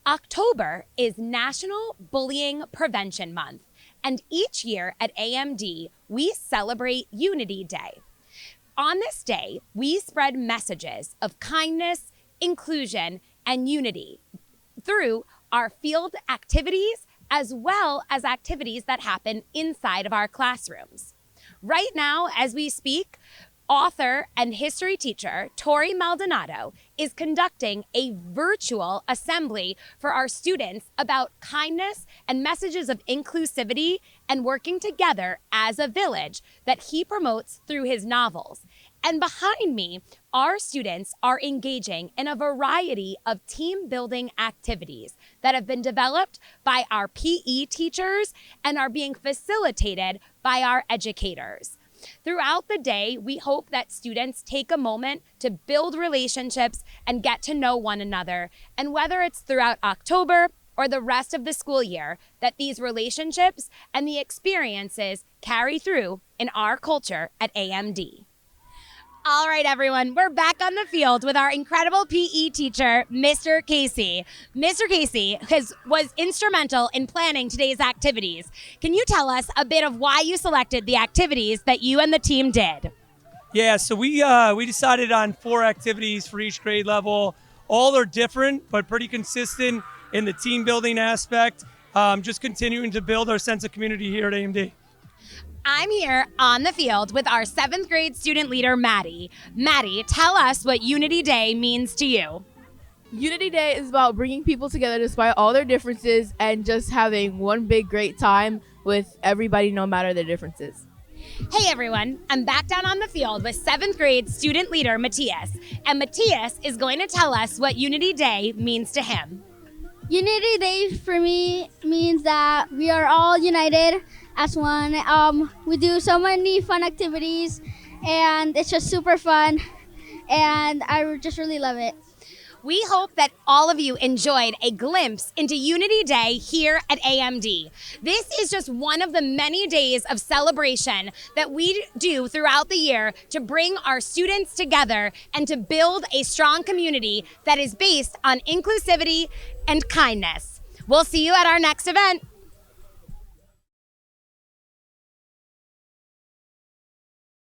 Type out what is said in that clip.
October is National Bullying Prevention Month, and each year at AMD, we celebrate Unity Day. On this day, we spread messages of kindness, inclusion, and unity through our field activities as well as activities that happen inside of our classrooms. Right now, as we speak, author and history teacher Tori Maldonado is conducting a virtual assembly for our students about kindness and messages of inclusivity and working together as a village that he promotes through his novels. And behind me, our students are engaging in a variety of team building activities that have been developed by our PE teachers and are being facilitated by our educators. Throughout the day, we hope that students take a moment to build relationships and get to know one another. And whether it's throughout October or the rest of the school year, that these relationships and the experiences carry through in our culture at AMD. All right, everyone, we're back on the field with our incredible PE teacher, Mr. Casey. Mr. Casey was instrumental in planning today's activities. Can you tell us a bit of why you selected the activities that you and the team did? Yeah, so we decided on 4 activities for each grade level. All are different, but pretty consistent in the team building aspect, just continuing to build our sense of community here at AMD. I'm here on the field with our 7th grade student leader, Maddie. Maddie, tell us what Unity Day means to you. Unity Day is about bringing people together despite all their differences and just having one big great time with everybody no matter their differences. Hey everyone, I'm back down on the field with 7th grade student leader, Matthias. And Matthias is going to tell us what Unity Day means to him. Unity Day for me means that we are all united as one. We do so many fun activities and it's just super fun and I just really love it. We hope that all of you enjoyed a glimpse into Unity Day here at AMD. This is just one of the many days of celebration that we do throughout the year to bring our students together and to build a strong community that is based on inclusivity and kindness. We'll see you at our next event.